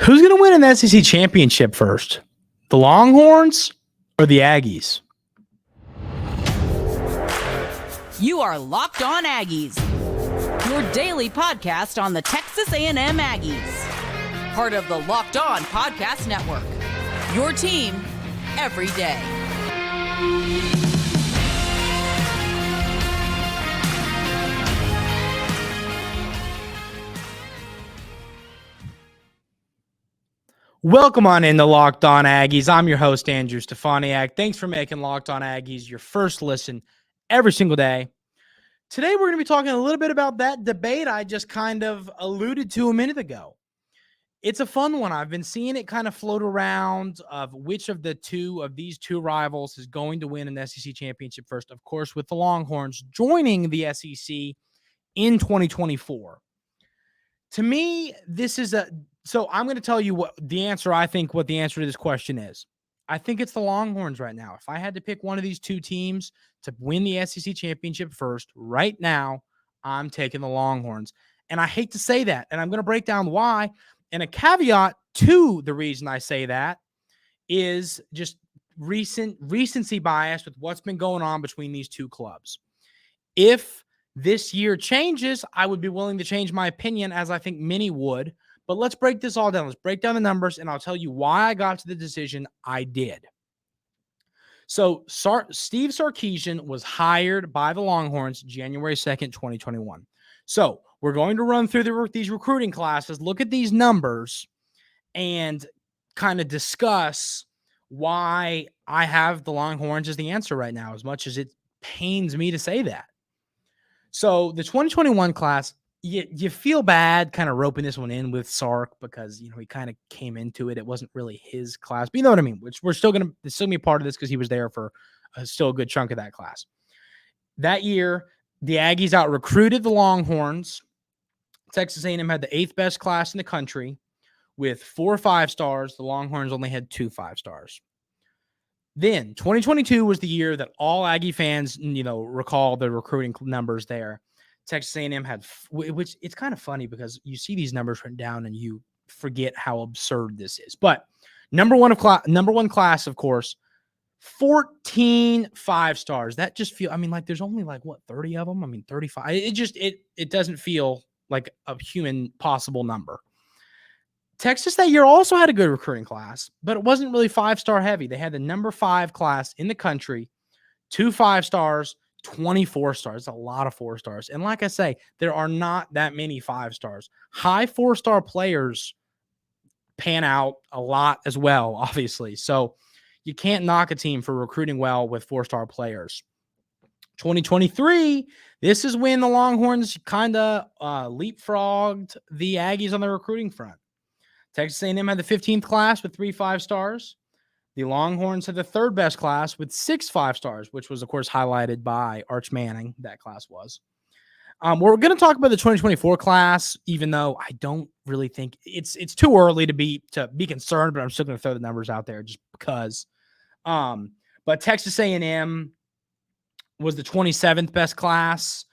Who's going to win an SEC championship first? The Longhorns or the Aggies? You are Locked On Aggies, your daily podcast on the Texas A&M Aggies. Part of the Locked On Podcast Network, your team every day. Welcome on into Locked On Aggies. I'm your host, Andrew Stefaniak. Thanks for making Locked On Aggies your first listen every single day. Today, we're going to be talking a little bit about that debate I just kind of alluded to a minute ago. It's a fun one. I've been seeing it kind of float around of which of these two rivals is going to win an SEC championship first. Of course, with the Longhorns joining the SEC in 2024. To me, so I'm going to tell you what the answer to this question is. I think it's the Longhorns right now. If I had to pick one of these two teams to win the SEC championship first, right now, I'm taking the Longhorns. And I hate to say that, and I'm going to break down why. And a caveat to the reason I say that is just recency bias with what's been going on between these two clubs. If this year changes, I would be willing to change my opinion, as I think many would. But let's break this all down. Let's break down the numbers, and I'll tell you why I got to the decision I did. So Steve Sarkisian was hired by the Longhorns January 2nd, 2021. So we're going to run through these recruiting classes, look at these numbers, and kind of discuss why I have the Longhorns as the answer right now, as much as it pains me to say that. So the 2021 class, you feel bad kind of roping this one in with Sark because, he kind of came into it. It wasn't really his class, but you know what I mean? Which we're still going to be a part of this because he was there for still a good chunk of that class. That year, the Aggies out-recruited the Longhorns. Texas A&M had the 8th best class in the country with 4 5-stars. The Longhorns only had 2 5-stars. Then 2022 was the year that all Aggie fans, recall the recruiting numbers there. Texas A&M had, which it's kind of funny because you see these numbers written down and you forget how absurd this is. But number one class, of course, 14 5-stars. That just there's only 30 of them. 35. It doesn't feel like a human possible number. Texas that year also had a good recruiting class, but it wasn't really 5-star heavy. They had the number 5 class in the country, 2 5-stars, 24 stars. That's a lot of 4-stars. And like I say, there are not that many 5-stars. High 4-star players pan out a lot as well, obviously. So you can't knock a team for recruiting well with 4-star players. 2023, this is when the Longhorns kind of leapfrogged the Aggies on the recruiting front. Texas A&M had the 15th class with 3 5-stars. The Longhorns had the 3rd best class with 6 5-stars, which was, of course, highlighted by Arch Manning. That class was. We're going to talk about the 2024 class, even though I don't really think it's too early to be concerned, but I'm still going to throw the numbers out there just because. But Texas A&M was the 27th best class.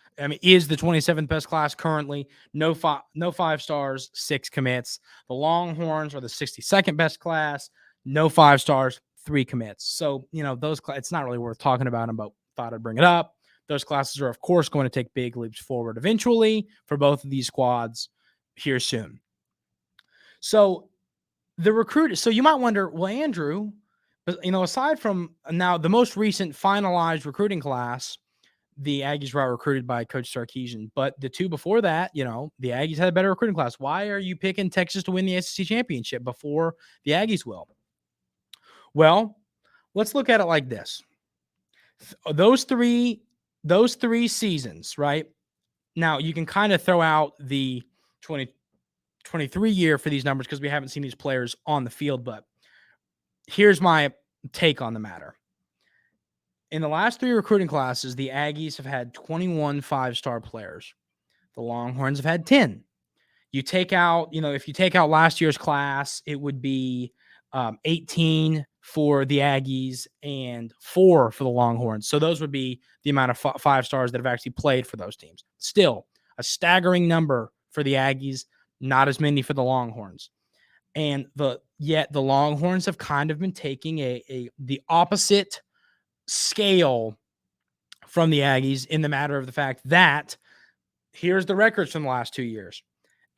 Is the 27th best class currently. No 5-stars, 6 commits. The Longhorns are the 62nd best class. No 5-stars, 3 commits. So, it's not really worth talking about them, but thought I'd bring it up. Those classes are, of course, going to take big leaps forward eventually for both of these squads here soon. So you might wonder, well, Andrew, aside from now the most recent finalized recruiting class, the Aggies were recruited by Coach Sarkisian, but the two before that, the Aggies had a better recruiting class. Why are you picking Texas to win the SEC championship before the Aggies will? Well, let's look at it like this. Those three seasons, right? Now, you can kind of throw out the 2023 year for these numbers because we haven't seen these players on the field, but here's my take on the matter. In the last 3 recruiting classes, the Aggies have had 21 5-star players. The Longhorns have had 10. You take out, if you take out last year's class, it would be 18 for the Aggies and 4 for the Longhorns. So those would be the amount of 5-stars that have actually played for those teams. Still, a staggering number for the Aggies, not as many for the Longhorns. And yet the Longhorns have kind of been taking the opposite scale from the Aggies in the matter of the fact that here's the records from the last 2 years.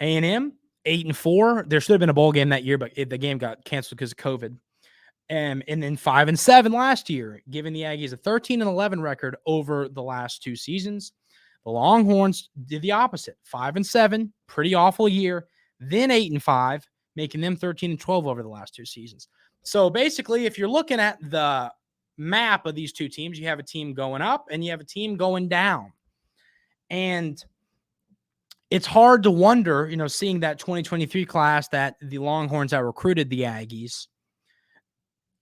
A&M 8-4. There should have been a bowl game that year, but the game got canceled because of COVID. And then 5-7 last year, giving the Aggies a 13-11 record over the last 2 seasons. The Longhorns did the opposite, 5-7, pretty awful year. Then 8-5, making them 13-12 over the last 2 seasons. So basically, if you're looking at the map of these two teams, you have a team going up and you have a team going down. And it's hard to wonder, seeing that 2023 class that the Longhorns that recruited the Aggies,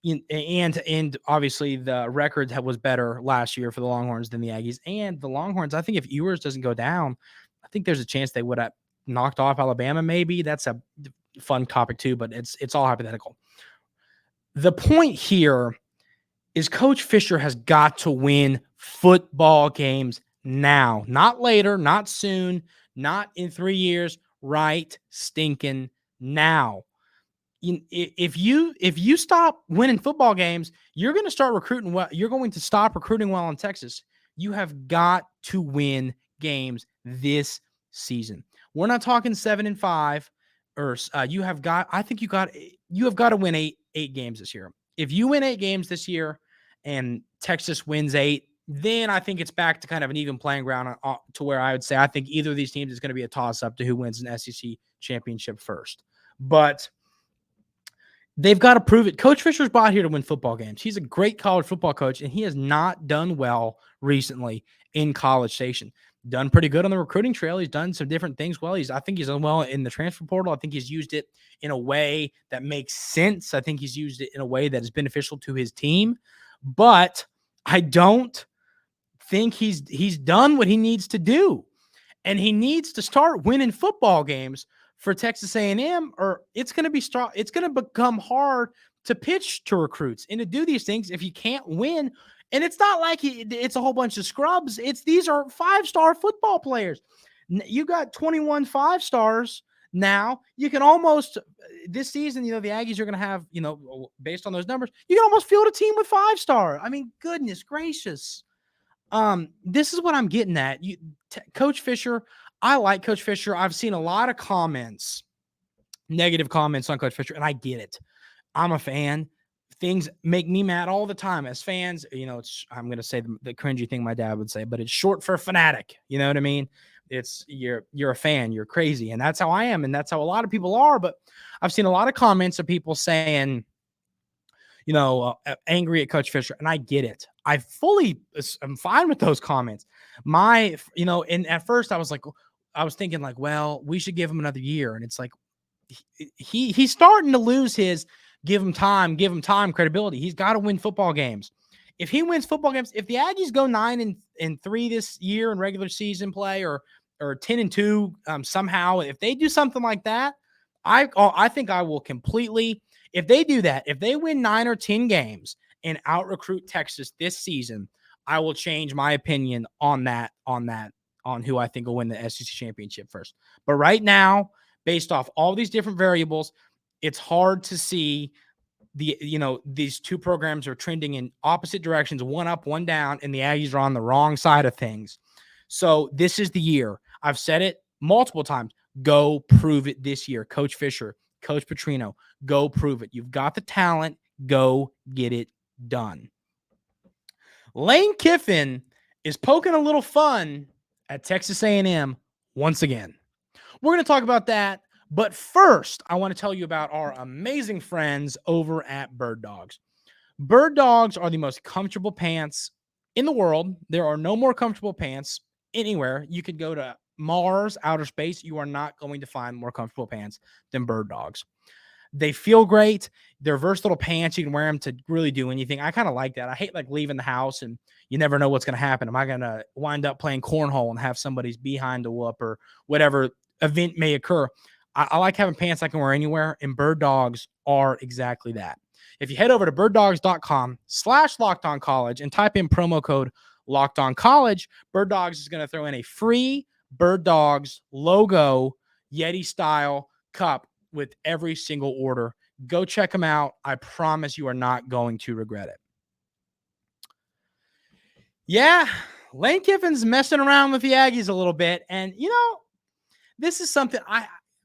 and obviously the record was better last year for the Longhorns than the Aggies. And the Longhorns, I think if Ewers doesn't go down, I think there's a chance they would have knocked off Alabama maybe. That's a fun topic too, but it's all hypothetical. The point here is Coach Fisher has got to win football games now, not later, not soon, not in 3 years, right stinking now. If you stop winning football games, you're going to start recruiting well. You're going to stop recruiting well in Texas. You have got to win games this season. We're not talking 7-5, or you have got. I think you have got to win eight games this year. If you win 8 games this year, and Texas wins 8, then I think it's back to kind of an even playing ground to where I would say I think either of these teams is going to be a toss up to who wins an SEC championship first. But they've got to prove it. Coach Fisher's brought here to win football games. He's a great college football coach, and he has not done well recently in College Station. Done pretty good on the recruiting trail. He's done some different things well. I think he's done well in the transfer portal. I think he's used it in a way that makes sense. I think he's used it in a way that is beneficial to his team. But I don't think he's done what he needs to do. And he needs to start winning football games for Texas A&M, or it's going to become hard to pitch to recruits and to do these things if you can't win. And it's not like it's a whole bunch of scrubs. These are 5-star football players. You got 21 5-stars now. You can almost this season, the Aggies are going to have, based on those numbers, you can almost field a team with 5-star. I mean, goodness gracious. This is what I'm getting at. Coach Fisher. I like Coach Fisher. I've seen a lot of negative comments on Coach Fisher, and I get it. I'm a fan. Things make me mad all the time as fans. I'm going to say the cringy thing my dad would say, but it's short for fanatic. You know what I mean? It's you're a fan. You're crazy. And that's how I am. And that's how a lot of people are. But I've seen a lot of comments of people saying, angry at Coach Fisher. And I get it. I'm fine with those comments. And at first I was thinking well, we should give him another year. And it's like, he's starting to lose his give him time credibility. He's got to win football games. If he wins football games, if the Aggies go 9-3 this year in regular season play, or 10-2 somehow, if they do something like that, I think I will completely. If they do that, if they win 9 or 10 games and out recruit Texas this season, I will change my opinion on who I think will win the SEC championship first. But right now, based off all these different variables, it's hard to see these two programs are trending in opposite directions, one up, one down, and the Aggies are on the wrong side of things. So this is the year. I've said it multiple times. Go prove it this year. Coach Fisher, Coach Petrino, go prove it. You've got the talent. Go get it done. Lane Kiffin is poking a little fun at Texas A&M once again. We're going to talk about that. But first, I want to tell you about our amazing friends over at Bird Dogs. Bird Dogs are the most comfortable pants in the world. There are no more comfortable pants anywhere. You could go to Mars, outer space. You are not going to find more comfortable pants than Bird Dogs. They feel great. They're versatile pants. You can wear them to really do anything. I kind of like that. I hate leaving the house and you never know what's going to happen. Am I going to wind up playing cornhole and have somebody's behind to whoop or whatever event may occur? I like having pants I can wear anywhere, and Bird Dogs are exactly that. If you head over to birddogs.com/LockedOnCollege and type in promo code LockedOnCollege, Bird Dogs is going to throw in a free Bird Dogs logo Yeti style cup with every single order. Go check them out. I promise you are not going to regret it. Yeah, Lane Kiffin's messing around with the Aggies a little bit. And, this is something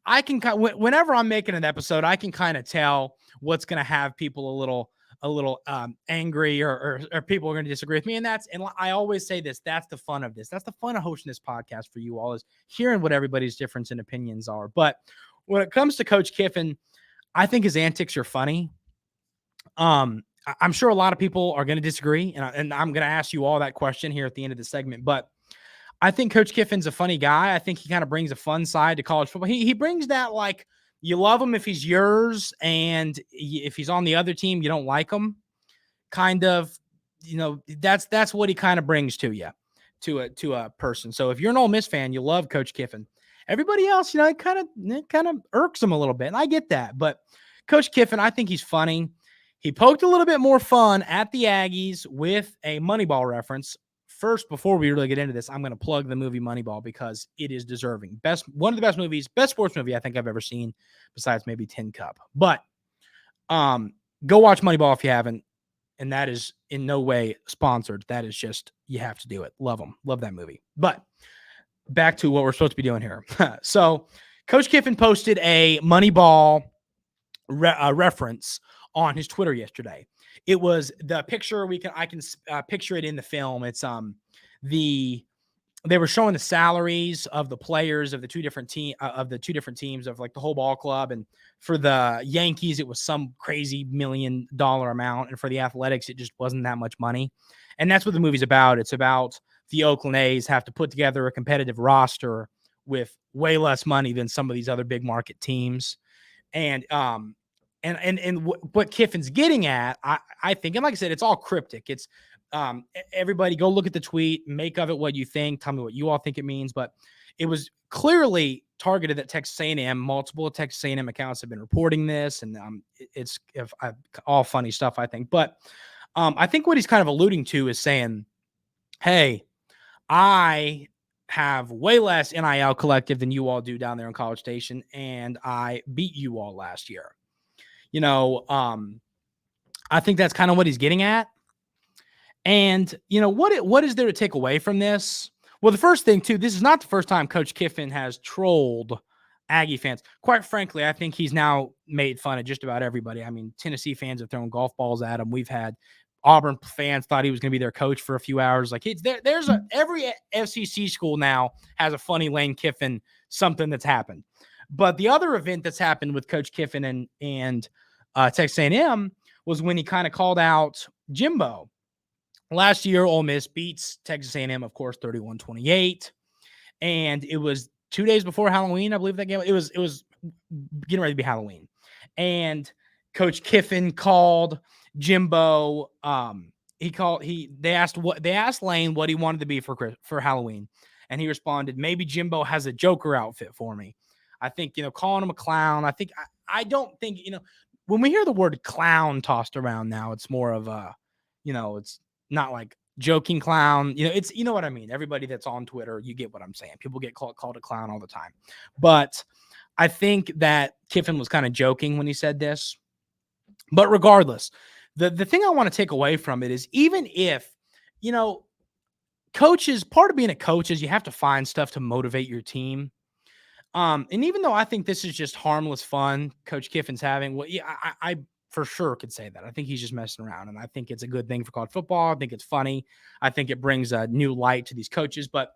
I can, whenever I'm making an episode, I can kind of tell what's going to have people a little angry or people are going to disagree with me. And I always say this, that's the fun of this. That's the fun of hosting this podcast for you all, is hearing what everybody's difference in opinions are. But when it comes to Coach Kiffin, I think his antics are funny. I'm sure a lot of people are going to disagree, and I'm going to ask you all that question here at the end of the segment. But I think Coach Kiffin's a funny guy. I think he kind of brings a fun side to college football. He brings that, like, you love him if he's yours, and if he's on the other team, you don't like him. Kind of, that's what he kind of brings to you, to a person. So if you're an Ole Miss fan, you love Coach Kiffin. Everybody else, it kind of irks him a little bit, and I get that. But Coach Kiffin, I think he's funny. He poked a little bit more fun at the Aggies with a Moneyball reference. First, before we really get into this, I'm going to plug the movie Moneyball because it is deserving. One of the best movies, best sports movie I think I've ever seen, besides maybe Tin Cup. But go watch Moneyball if you haven't. And that is in no way sponsored. That is just, you have to do it. Love them. Love that movie. But back to what we're supposed to be doing here. So Coach Kiffin posted a Moneyball reference on his Twitter yesterday. It was the picture I can picture it in the film. It's they were showing the salaries of the players of the two different teams of like the whole ball club. And for the Yankees, it was some crazy $1 million amount. And for the Athletics, it just wasn't that much money. And that's what the movie's about. It's about the Oakland A's have to put together a competitive roster with way less money than some of these other big market teams. And what Kiffin's getting at, I think, and like I said, it's all cryptic. It's everybody go look at the tweet, make of it what you think, tell me what you all think it means. But it was clearly targeted at Texas A&M. Multiple Texas A&M accounts have been reporting this, and it's all funny stuff, I think. But I think what he's kind of alluding to is saying, hey, I have way less NIL collective than you all do down there in College Station, and I beat you all last year. I think that's kind of what he's getting at. And, what is there to take away from this? Well, the first thing, too, this is not the first time Coach Kiffin has trolled Aggie fans. Quite frankly, I think he's now made fun of just about everybody. I mean, Tennessee fans have thrown golf balls at him. We've had Auburn fans thought he was going to be their coach for a few hours. Like, every FCC school now has a funny Lane Kiffin, something that's happened. But the other event that's happened with Coach Kiffin and Texas A&M was when he kind of called out Jimbo. Last year, Ole Miss beats Texas A&M, of course, 31-28. And it was 2 days before Halloween, I believe that game. It was getting ready to be Halloween. And Coach Kiffin called Jimbo. They asked Lane what he wanted to be for Halloween. And he responded, maybe Jimbo has a Joker outfit for me. I think, calling him a clown. I don't think, when we hear the word clown tossed around now, it's more of a, it's not like joking clown. It's, what I mean? Everybody that's on Twitter, you get what I'm saying. People get called a clown all the time. But I think that Kiffin was kind of joking when he said this. But regardless, the thing I want to take away from it is, even if, coaches, part of being a coach is you have to find stuff to motivate your team. And even though I think this is just harmless fun Coach Kiffin's having, well, yeah, I for sure could say that. I think he's just messing around, and I think it's a good thing for college football. I think it's funny. I think it brings a new light to these coaches. But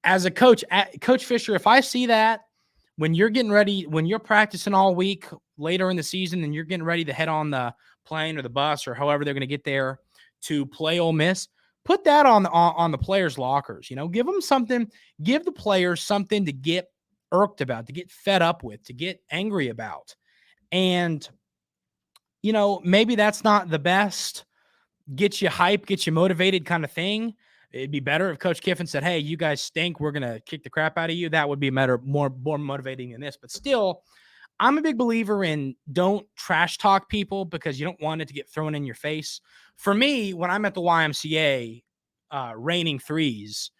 as a coach, Coach Fisher, if I see that when you're getting ready, when you're practicing all week later in the season and you're getting ready to head on the plane or the bus or however they're going to get there to play Ole Miss, put that on the players' lockers. Give them something. Give the players something to get irked about, to get fed up with, to get angry about. And, maybe that's not the best get you hype, get you motivated kind of thing. It'd be better if Coach Kiffin said, hey, you guys stink, we're going to kick the crap out of you. That would be more motivating than this. But still, I'm a big believer in don't trash talk people because you don't want it to get thrown in your face. For me, when I'm at the YMCA raining threes,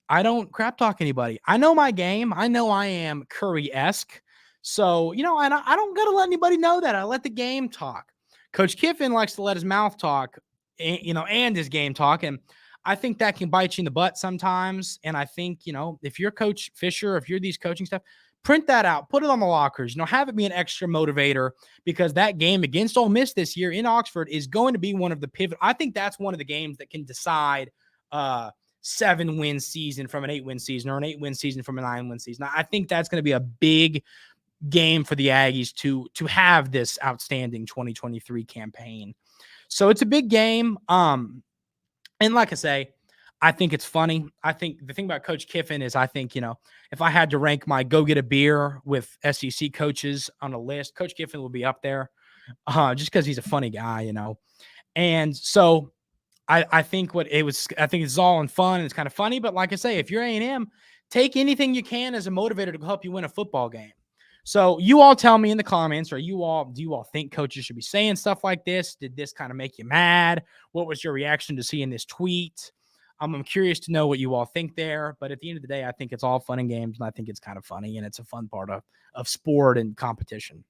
I don't crap talk anybody. I know my game. I know I am Curry-esque. So, and I don't got to let anybody know that. I let the game talk. Coach Kiffin likes to let his mouth talk, and his game talk. And I think that can bite you in the butt sometimes. And I think, if you're Coach Fisher, if you're these coaching stuff, print that out, put it on the lockers, have it be an extra motivator, because that game against Ole Miss this year in Oxford is going to be one of the pivot. I think that's one of the games that can decide 7-win season from an 8-win season, or an 8-win season from a 9-win season. I think that's going to be a big game for the Aggies to have this outstanding 2023 campaign. So it's a big game. And like I say, I think it's funny. I think the thing about Coach Kiffin is, I think, if I had to rank my go get a beer with SEC coaches on a list, Coach Kiffin will be up there, just because he's a funny guy, And so I think I think it's all in fun and it's kind of funny. But like I say, if you're A&M, take anything you can as a motivator to help you win a football game. So you all tell me in the comments, do you all think coaches should be saying stuff like this? Did this kind of make you mad? What was your reaction to seeing this tweet? I'm curious to know what you all think there. But at the end of the day, I think it's all fun and games, and I think it's kind of funny, and it's a fun part of sport and competition.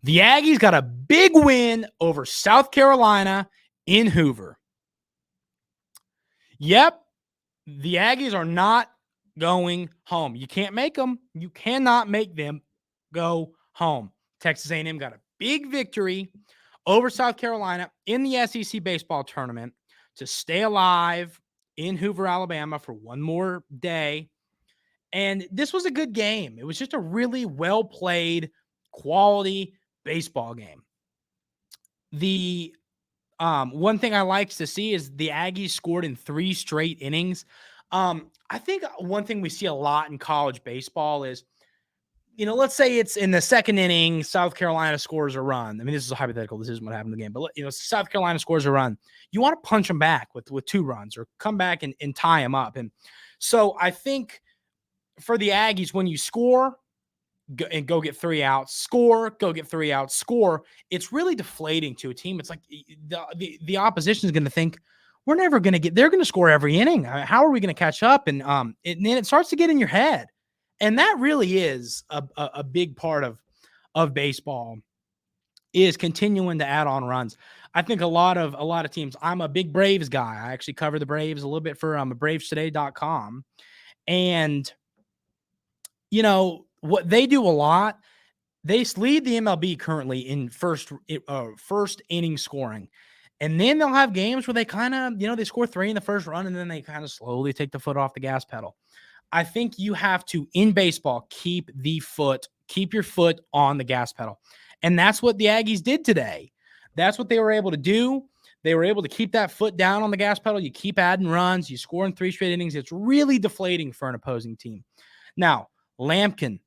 The Aggies got a big win over South Carolina in Hoover. Yep, the Aggies are not going home. You can't make them. You cannot make them go home. Texas A&M got a big victory over South Carolina in the SEC baseball tournament to stay alive in Hoover, Alabama for one more day. And this was a good game. It was just a really well-played, quality baseball game. The one thing I like to see is the Aggies scored in 3 straight innings. I think one thing we see a lot in college baseball is, let's say it's in the second inning, South Carolina scores a run. I mean, this is a hypothetical. This isn't what happened in the game. But, South Carolina scores a run. You want to punch them back with 2 runs, or come back and tie them up. And so I think for the Aggies, when you score go get 3 outs, score, go get 3 outs, score, it's really deflating to a team. It's like the opposition is going to think, we're never going to they're going to score every inning. How are we going to catch up? And then it starts to get in your head. And that really is a big part of baseball, is continuing to add on runs. I think a lot of teams, I'm a big Braves guy. I actually cover the Braves a little bit for BravesToday.com. And, what they do a lot, they lead the MLB currently in first inning scoring. And then they'll have games where they kind of, they score 3 in the first run, and then they kind of slowly take the foot off the gas pedal. I think you have to, in baseball, keep your foot on the gas pedal. And that's what the Aggies did today. That's what they were able to do. They were able to keep that foot down on the gas pedal. You keep adding runs. You score in 3 straight innings. It's really deflating for an opposing team. Now, Lampkin,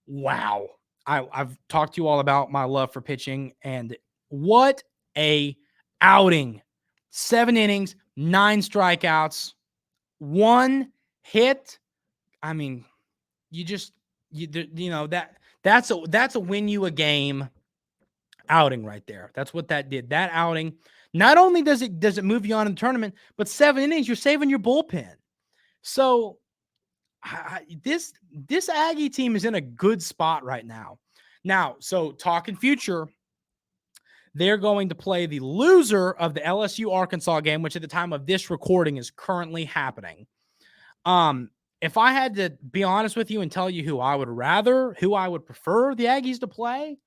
wow. I've talked to you all about my love for pitching, and what a outing. 7 innings, 9 strikeouts, 1 hit. I mean, that's a win you a game outing right there. That's what that did. That outing, not only does it move you on in the tournament, but 7 innings, you're saving your bullpen. So this Aggie team is in a good spot right now. Now, so talking future, they're going to play the loser of the LSU-Arkansas game, which at the time of this recording is currently happening. If I had to be honest with you and tell you who I would prefer the Aggies to play,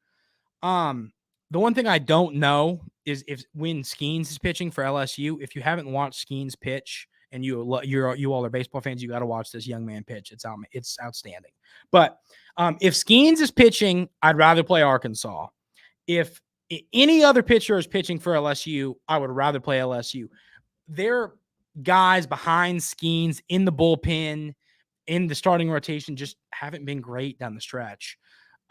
the one thing I don't know is when Skeens is pitching for LSU. If you haven't watched Skeens pitch, and you all are baseball fans, you got to watch this young man pitch. It's outstanding. But if Skeens is pitching, I'd rather play Arkansas. If any other pitcher is pitching for LSU, I would rather play LSU. Their guys behind Skeens in the bullpen, in the starting rotation, just haven't been great down the stretch.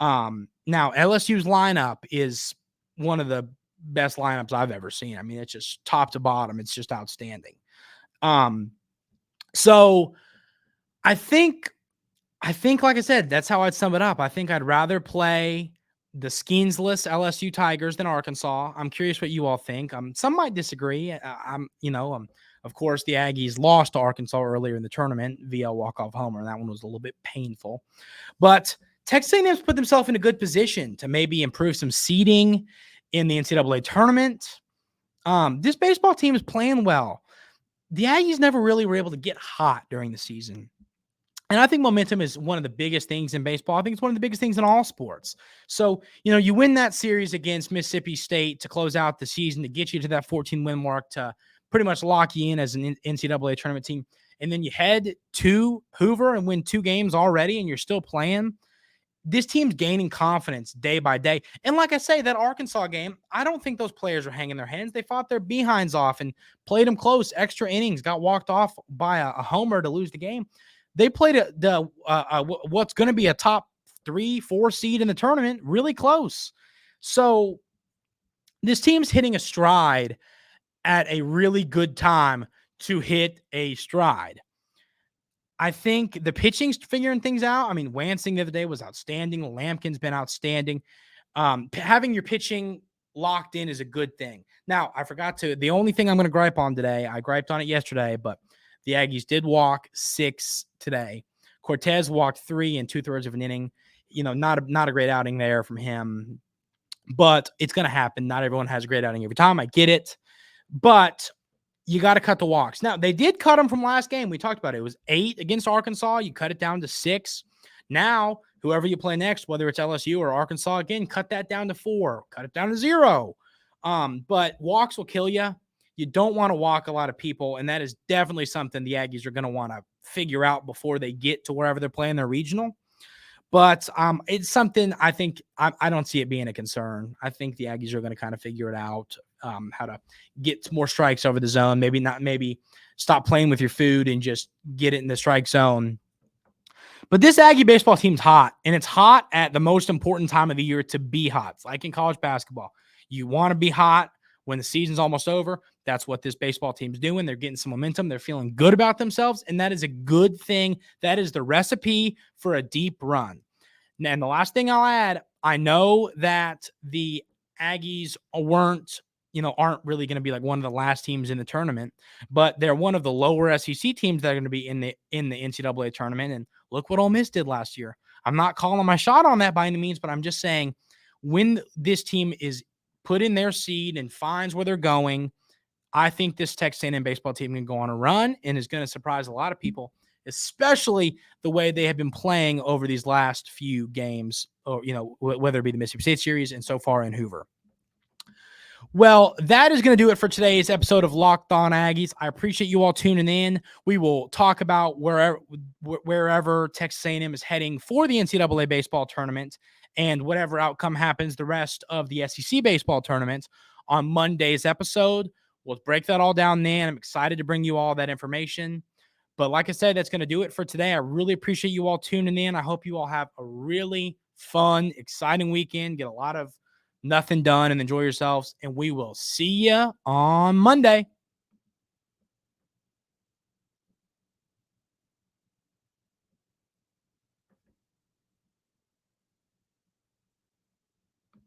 Now, LSU's lineup is one of the best lineups I've ever seen. I mean, it's just top to bottom. It's just outstanding. So I think, like I said, that's how I'd sum it up. I think I'd rather play the Skeens-less LSU Tigers than Arkansas. I'm curious what you all think. Some might disagree. Of course, the Aggies lost to Arkansas earlier in the tournament via walk-off homer, and that one was a little bit painful. But Texas A&M's put themselves in a good position to maybe improve some seeding in the NCAA tournament. This baseball team is playing well. The Aggies never really were able to get hot during the season. And I think momentum is one of the biggest things in baseball. I think it's one of the biggest things in all sports. So, you win that series against Mississippi State to close out the season, to get you to that 14-win mark, to pretty much lock you in as an NCAA tournament team. And then you head to Hoover and win 2 games already, and you're still playing. This team's gaining confidence day by day. And like I say, that Arkansas game, I don't think those players are hanging their hands. They fought their behinds off and played them close, extra innings, got walked off by a homer to lose the game. They played what's going to be a top 3-4 seed in the tournament really close. So this team's hitting a stride at a really good time to hit a stride. I think the pitching's figuring things out. I mean, Wansing the other day was outstanding. Lampkin's been outstanding. Having your pitching locked in is a good thing. Now, the only thing I'm going to gripe on today, I griped on it yesterday, but the Aggies did walk 6 today. Cortez walked 3 in 2/3 of an inning. Not a great outing there from him, but it's going to happen. Not everyone has a great outing every time. I get it, but you got to cut the walks. Now, they did cut them from last game. We talked about it. It was 8 against Arkansas. You cut it down to 6. Now, whoever you play next, whether it's LSU or Arkansas, again, cut that down to 4. Cut it down to 0. But walks will kill you. You don't want to walk a lot of people, and that is definitely something the Aggies are going to want to figure out before they get to wherever they're playing their regional. But it's something I think I don't see it being a concern. I think the Aggies are going to kind of figure it out, how to get more strikes over the zone. Maybe stop playing with your food and just get it in the strike zone. But this Aggie baseball team's hot, and it's hot at the most important time of the year to be hot. It's like in college basketball. You want to be hot when the season's almost over. That's what this baseball team's doing. They're getting some momentum. They're feeling good about themselves, and that is a good thing. That is the recipe for a deep run. And the last thing I'll add, I know that the Aggies aren't really going to be like one of the last teams in the tournament, but they're one of the lower SEC teams that are going to be in the NCAA tournament. And look what Ole Miss did last year. I'm not calling my shot on that by any means, but I'm just saying when this team is put in their seed and finds where they're going, I think this Texas A&M baseball team can go on a run and is going to surprise a lot of people, especially the way they have been playing over these last few games, or whether it be the Mississippi State series and so far in Hoover. Well, that is going to do it for today's episode of Locked On Aggies. I appreciate you all tuning in. We will talk about wherever Texas A&M is heading for the NCAA baseball tournament and whatever outcome happens the rest of the SEC baseball tournament on Monday's episode. We'll break that all down then. I'm excited to bring you all that information. But like I said, that's going to do it for today. I really appreciate you all tuning in. I hope you all have a really fun, exciting weekend. Get a lot of nothing done and enjoy yourselves. And we will see you on Monday.